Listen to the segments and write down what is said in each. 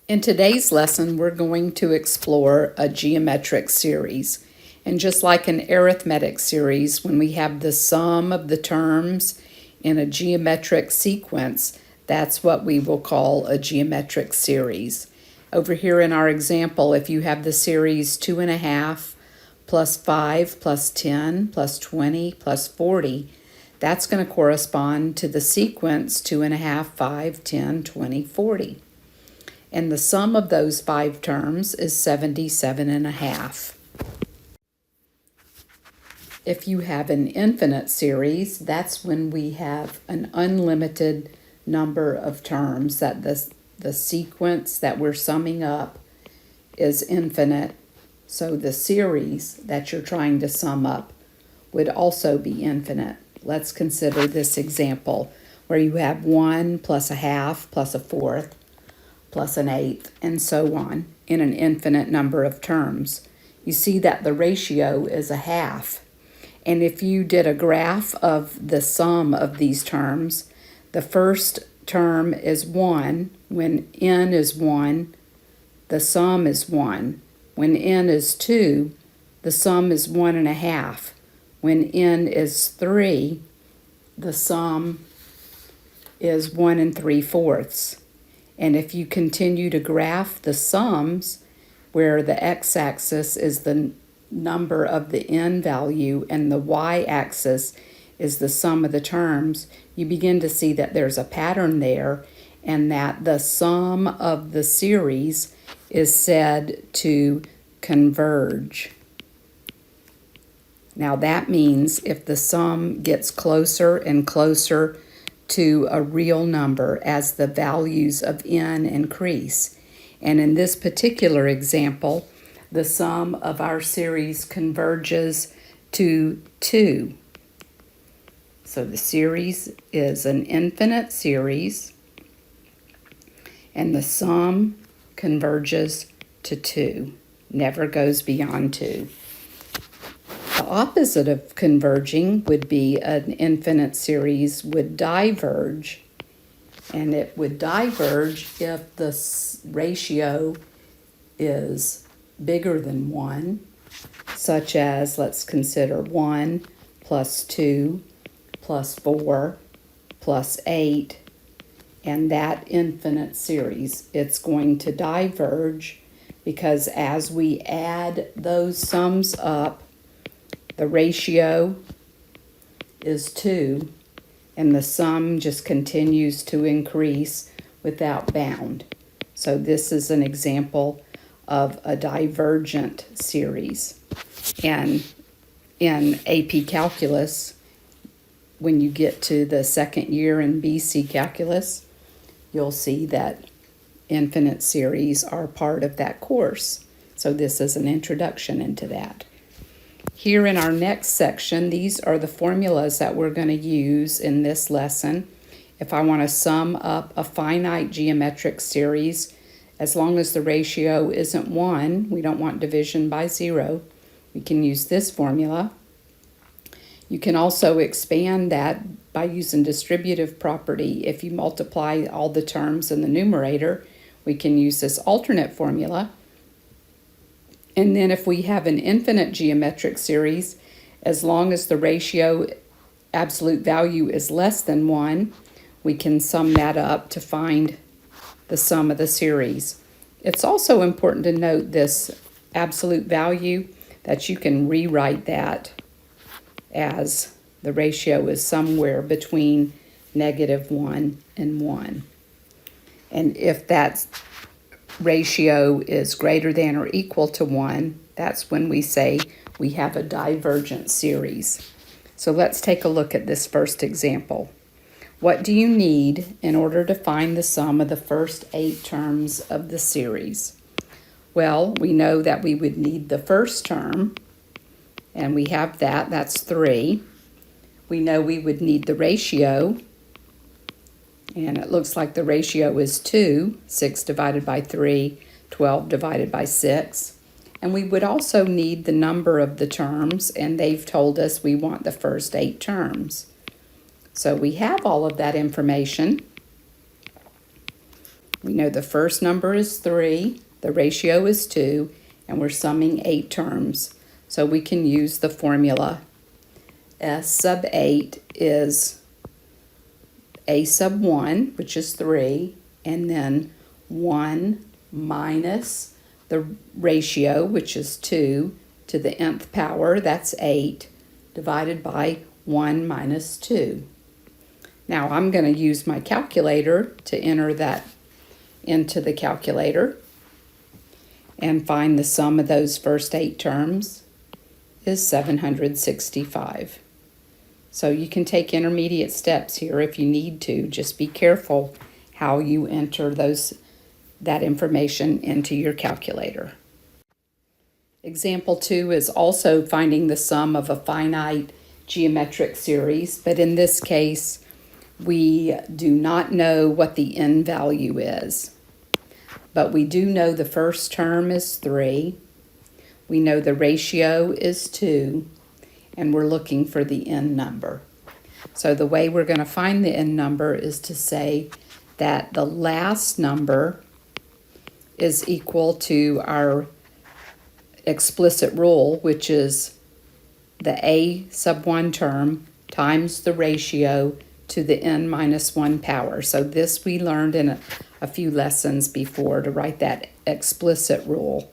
In today's lesson, we're going to explore a geometric series. And just like an arithmetic series, when we have the sum of the terms in a geometric sequence, that's what we will call a geometric series. Over here in our example, if you have the series 2.5 plus 5 plus 10 plus 20 plus 40, that's going to correspond to the sequence 2.5, 5, 10, 20, 40. And the sum of those 5 terms is 77.5. If you have an infinite series, that's when we have an unlimited number of terms, that the sequence that we're summing up is infinite. So the series that you're trying to sum up would also be infinite. Let's consider this example where you have 1 plus a half plus a fourth plus an eighth, and so on, in an infinite number of terms. You see that the ratio is a half. And if you did a graph of the sum of these terms, the first term is 1. When n is 1, the sum is 1. When n is 2, the sum is 1.5. When n is 3, the sum is 1 3/4. And if you continue to graph the sums, where the x-axis is the number of the n value and the y-axis is the sum of the terms, you begin to see that there's a pattern there and that the sum of the series is said to converge. Now that means if the sum gets closer and closer to a real number as the values of n increase. And in this particular example, the sum of our series converges to 2. So the series is an infinite series, and the sum converges to 2, never goes beyond 2. The opposite of converging would be an infinite series would diverge, and it would diverge if the ratio is bigger than 1, such as, let's consider 1 plus 2 plus 4 plus 8, and that infinite series, it's going to diverge because as we add those sums up, the ratio is 2, and the sum just continues to increase without bound. So this is an example of a divergent series. And in AP Calculus, when you get to the second year in BC Calculus, you'll see that infinite series are part of that course. So this is an introduction into that. Here in our next section, these are the formulas that we're going to use in this lesson. If I want to sum up a finite geometric series, as long as the ratio isn't 1, we don't want division by 0, we can use this formula. You can also expand that by using distributive property. If you multiply all the terms in the numerator, we can use this alternate formula. And then if we have an infinite geometric series, as long as the ratio absolute value is less than 1, we can sum that up to find the sum of the series. It's also important to note this absolute value, that you can rewrite that as the ratio is somewhere between -1 and 1. And if that ratio is greater than or equal to 1, that's when we say we have a divergent series. So let's take a look at this first example. What do you need in order to find the sum of the first 8 terms of the series? Well, we know that we would need the first term, and we have that, that's 3. We know we would need the ratio, and it looks like the ratio is 2, 6 divided by 3, 12 divided by 6. And we would also need the number of the terms, and they've told us we want the first 8 terms. So we have all of that information. We know the first number is 3, the ratio is 2, and we're summing 8 terms. So we can use the formula. S sub 8 is A sub 1, which is 3, and then 1 minus the ratio, which is 2, to the nth power, that's 8, divided by 1 minus 2. Now I'm going to use my calculator to enter that into the calculator and find the sum of those first 8 terms is 765. So you can take intermediate steps here if you need to. Just be careful how you enter that information into your calculator. Example 2 is also finding the sum of a finite geometric series, but in this case, we do not know what the n value is. But we do know the first term is 3. We know the ratio is 2, and we're looking for the n number. So the way we're going to find the n number is to say that the last number is equal to our explicit rule, which is the a sub 1 term times the ratio to the n minus 1 power. So this we learned in a few lessons before to write that explicit rule.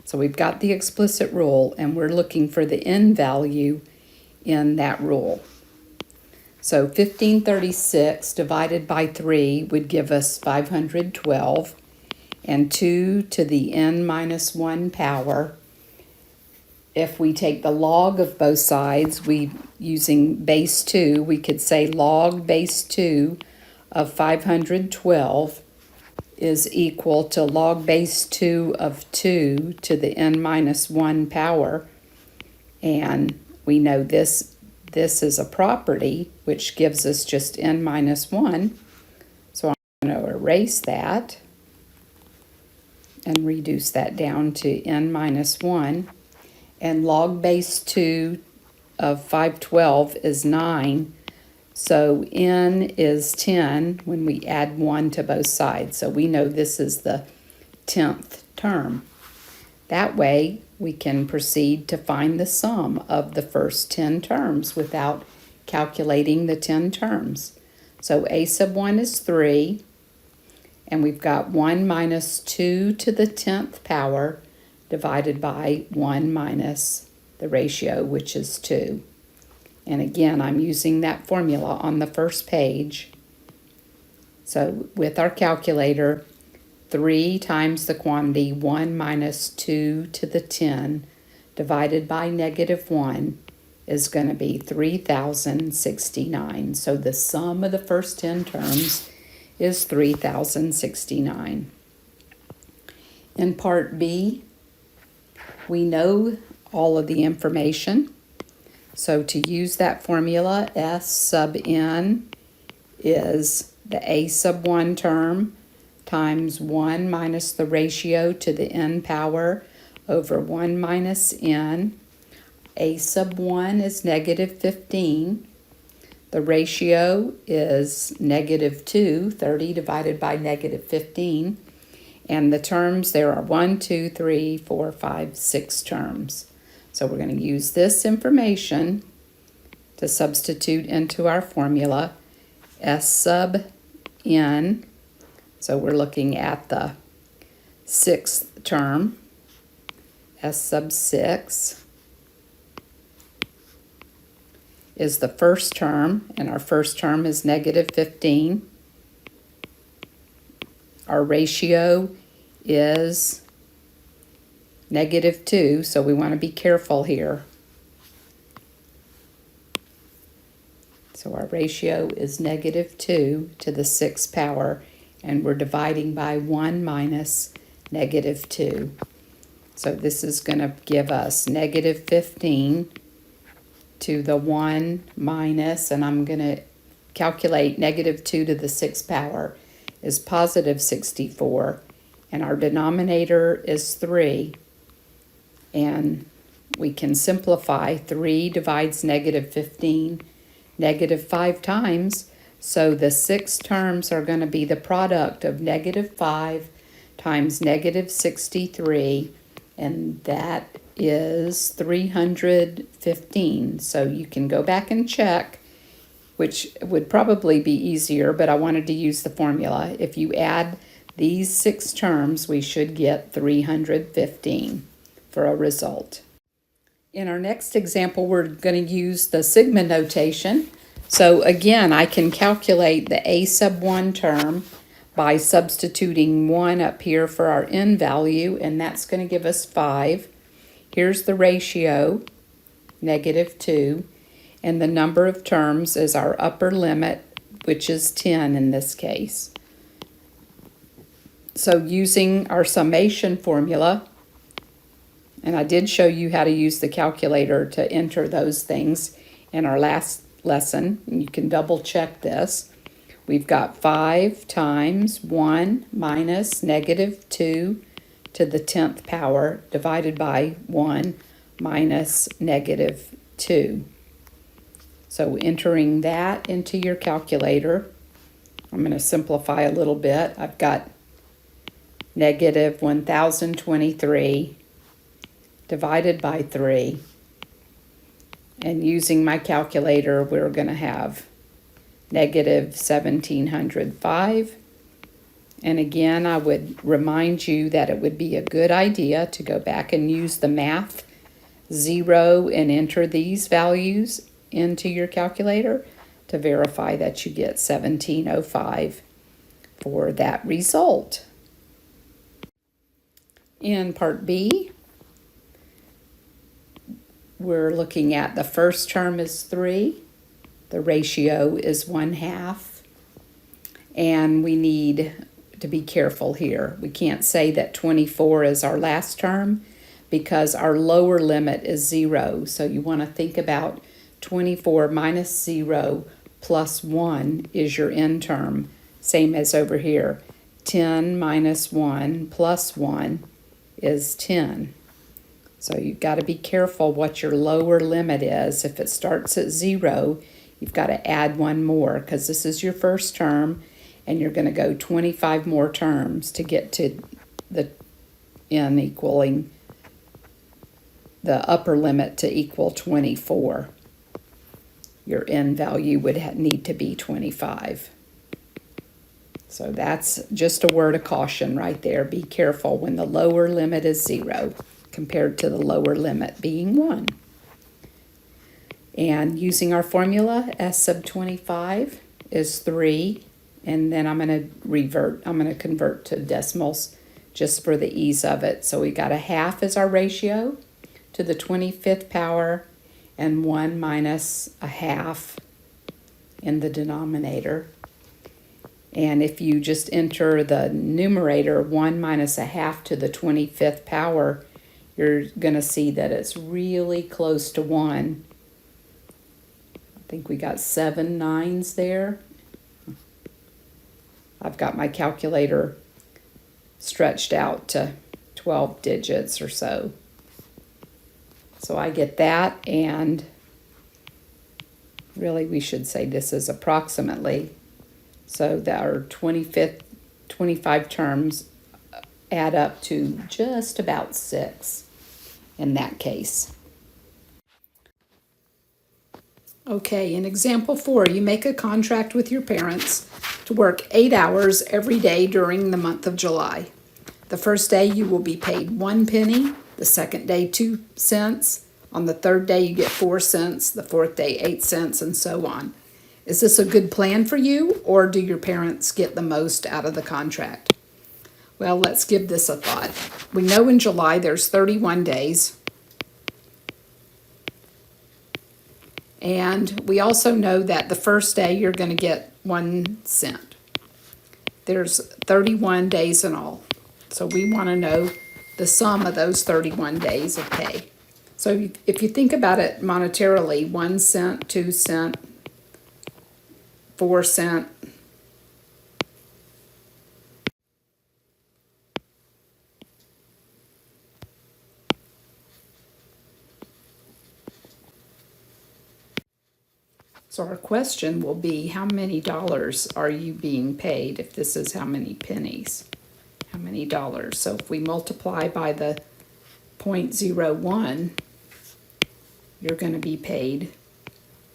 So we've got the explicit rule, and we're looking for the n value in that rule. So 1536 divided by 3 would give us 512, and 2 to the n minus 1 power. If we take the log of both sides, using base 2, we could say log base 2 of 512 is equal to log base 2 of 2 to the n minus 1 power. And we know this is a property, which gives us just n minus 1. So I'm going to erase that and reduce that down to n minus 1. And log base 2 of 512 is 9. So n is 10 when we add 1 to both sides. So we know this is the 10th term. That way, we can proceed to find the sum of the first 10 terms without calculating the 10 terms. So a sub 1 is 3, and we've got 1 minus 2 to the 10th power divided by 1 minus the ratio, which is 2. And again, I'm using that formula on the first page. So with our calculator, 3 times the quantity 1 minus 2 to the 10 divided by negative 1 is going to be 3,069. So the sum of the first 10 terms is 3,069. In part B, we know all of the information. So to use that formula, S sub n is the a sub 1 term times 1 minus the ratio to the n power over 1 minus n. A sub 1 is negative 15. The ratio is negative 2, 30 divided by negative 15. And the terms, there are 1, 2, 3, 4, 5, 6 terms. So we're going to use this information to substitute into our formula, S sub n. So we're looking at the 6th term, S sub 6 is the first term, and our first term is negative 15. Our ratio is negative 2, so we want to be careful here. So our ratio is negative 2 to the 6th power, and we're dividing by 1 minus negative 2. So this is going to give us negative 15 to the 1 minus, and I'm going to calculate negative 2 to the 6th power is positive 64, and our denominator is 3. And we can simplify. 3 divides negative 15 negative 5 times, So the 6 terms are going to be the product of -5 times -63, and that is 315. So you can go back and check, which would probably be easier, but I wanted to use the formula. If you add these 6 terms, we should get 315 for a result. In our next example, we're going to use the sigma notation. So again, I can calculate the a sub 1 term by substituting 1 up here for our n value, and that's going to give us 5. Here's the ratio, -2, and the number of terms is our upper limit, which is 10 in this case. So using our summation formula, and I did show you how to use the calculator to enter those things in our last lesson, and you can double check this. We've got 5 times 1 minus -2 to the 10th power divided by 1 minus -2. So entering that into your calculator, I'm going to simplify a little bit. I've got -1023 divided by 3. And using my calculator, we're going to have -1705. And again, I would remind you that it would be a good idea to go back and use the math 0 and enter these values into your calculator to verify that you get 1705 for that result. In part B, we're looking at the first term is 3, the ratio is 1/2, and we need to be careful here. We can't say that 24 is our last term because our lower limit is 0. So you want to think about 24 minus 0 plus 1 is your end term, same as over here. 10 minus 1 plus 1 is 10. So you've got to be careful what your lower limit is. If it starts at 0, you've got to add one more because this is your first term, and you're going to go 25 more terms to get to the n equaling the upper limit to equal 24. Your n value would need to be 25. So that's just a word of caution right there. Be careful when the lower limit is 0 compared to the lower limit being 1. And using our formula, s sub 25 is 3, and then I'm going to convert to decimals just for the ease of it. So we got 1/2 as our ratio to the 25th power, and 1 minus 1/2 in the denominator. And if you just enter the numerator, 1 minus 1/2 to the 25th power, you're going to see that it's really close to 1. I think we got 7 nines there. I've got my calculator stretched out to 12 digits or so. So I get that, and really we should say this is approximately. So that our 25 terms add up to just about 6 in that case. Okay, in example 4, you make a contract with your parents to work 8 hours every day during the month of July. The first day you will be paid 1 penny, the second day 2 cents, on the third day you get 4 cents, the fourth day 8 cents, and so on. Is this a good plan for you, or do your parents get the most out of the contract? Well, let's give this a thought. We know in July there's 31 days. And we also know that the first day you're going to get 1 cent. There's 31 days in all. So we want to know the sum of those 31 days of pay. So if you think about it monetarily, 1 cent, 2 cent, 4 cent, So our question will be, how many dollars are you being paid if this is how many pennies? How many dollars? So if we multiply by the 0.01, you're going to be paid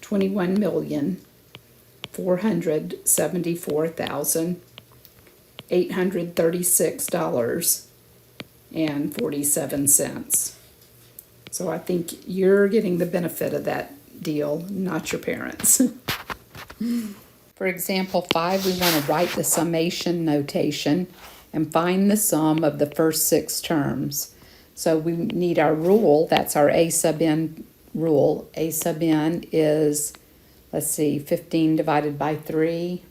$21,474,836.47. So I think you're getting the benefit of that deal, not your parents. For example 5, we want to write the summation notation and find the sum of the first 6 terms. So we need our rule, that's our a sub n rule. A sub n is, let's see, 15 divided by 3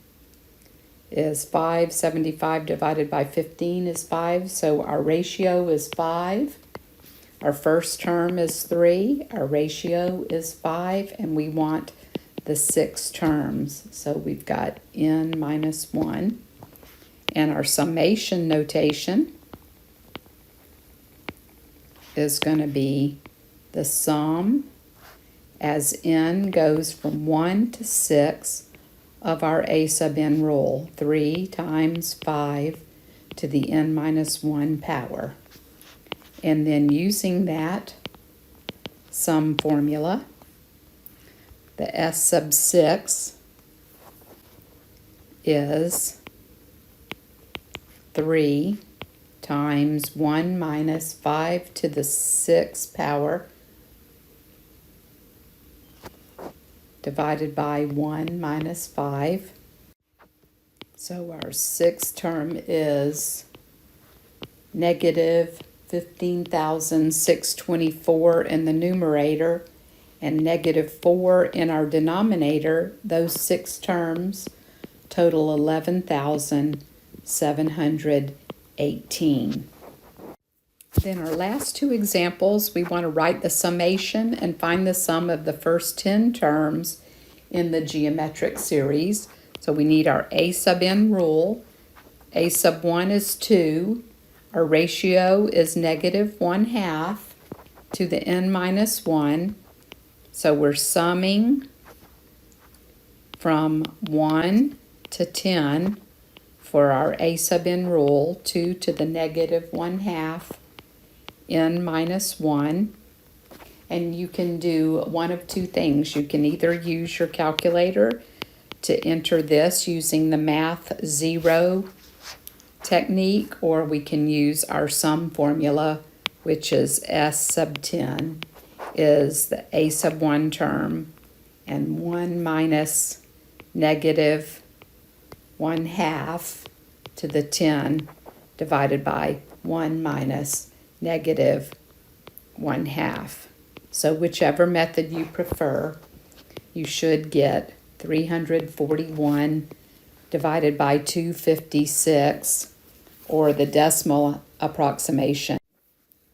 is 5, 75 divided by 15 is 5, so our ratio is 5. Our first term is 3, our ratio is 5, and we want the 6 terms. So we've got n minus 1. And our summation notation is going to be the sum as n goes from 1 to 6 of our a sub n rule, 3 times 5 to the n minus 1 power. And then using that sum formula, the s sub 6 is 3 times 1 minus 5 to the 6th power divided by 1 minus 5. So our 6th term is negative 15,624 in the numerator and negative 4 in our denominator. Those 6 terms total 11,718. Then our last 2 examples, we want to write the summation and find the sum of the first 10 terms in the geometric series. So we need our a sub n rule. A sub 1 is 2. Our ratio is negative 1/2 to the n minus 1. So we're summing from 1 to 10 for our a sub n rule, 2 to the negative 1/2 n minus 1. And you can do one of 2 things. You can either use your calculator to enter this using the math 0 technique, or we can use our sum formula, which is s sub 10 is the a sub 1 term and 1 minus negative 1/2 to the 10 divided by 1 minus negative 1/2. So whichever method you prefer, you should get 341 divided by 256, or the decimal approximation,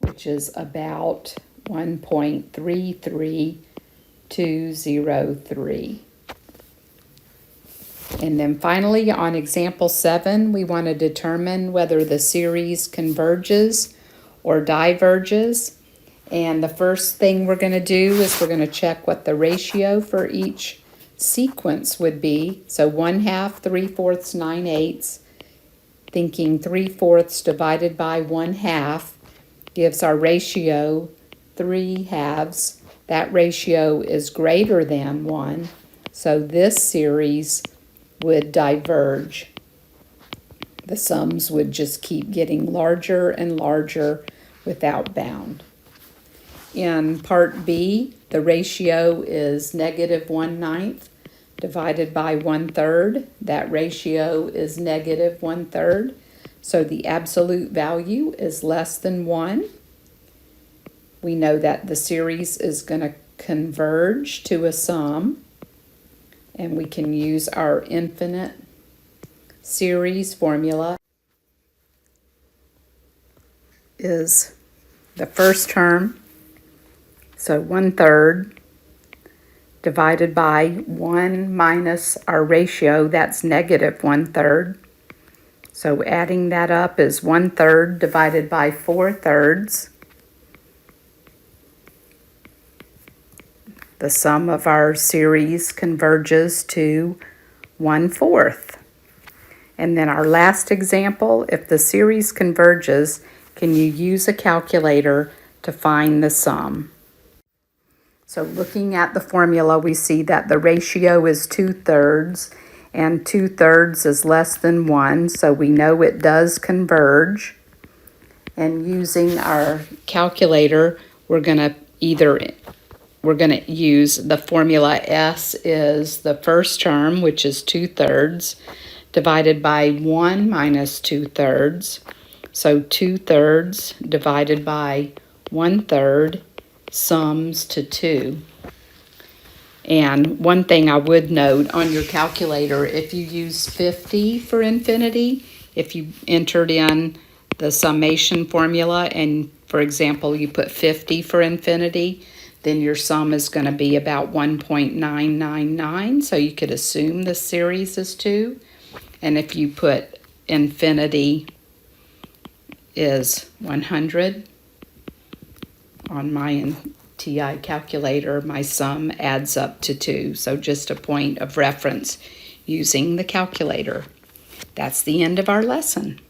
which is about 1.33203. And then finally, on example 7, we want to determine whether the series converges or diverges. And the first thing we're going to do is we're going to check what the ratio for each sequence would be. So 1/2, 3/4, 9/8. Thinking 3/4 divided by 1/2 gives our ratio 3/2. That ratio is greater than 1. So this series would diverge. The sums would just keep getting larger and larger without bound. In part B, the ratio is negative 1/9 divided by 1/3. That ratio is negative 1/3. So the absolute value is less than 1. We know that the series is going to converge to a sum, and we can use our infinite series formula. Is the first term, so 1/3 divided by 1 minus our ratio, that's negative 1/3. So adding that up is 1/3 divided by 4/3. The sum of our series converges to 1/4. And then our last example, if the series converges, can you use a calculator to find the sum? So looking at the formula, we see that the ratio is 2/3, and 2/3 is less than 1, so we know it does converge. And using our calculator, we're going to use the formula. S is the first term, which is 2/3, divided by 1 minus 2/3. So 2/3 divided by 1/3 sums to 2. And one thing I would note on your calculator, if you use 50 for infinity, if you entered in the summation formula and, for example, you put 50 for infinity, then your sum is going to be about 1.999, so you could assume the series is 2. And if you put infinity is 100, on my TI calculator, my sum adds up to 2. So just a point of reference using the calculator. That's the end of our lesson.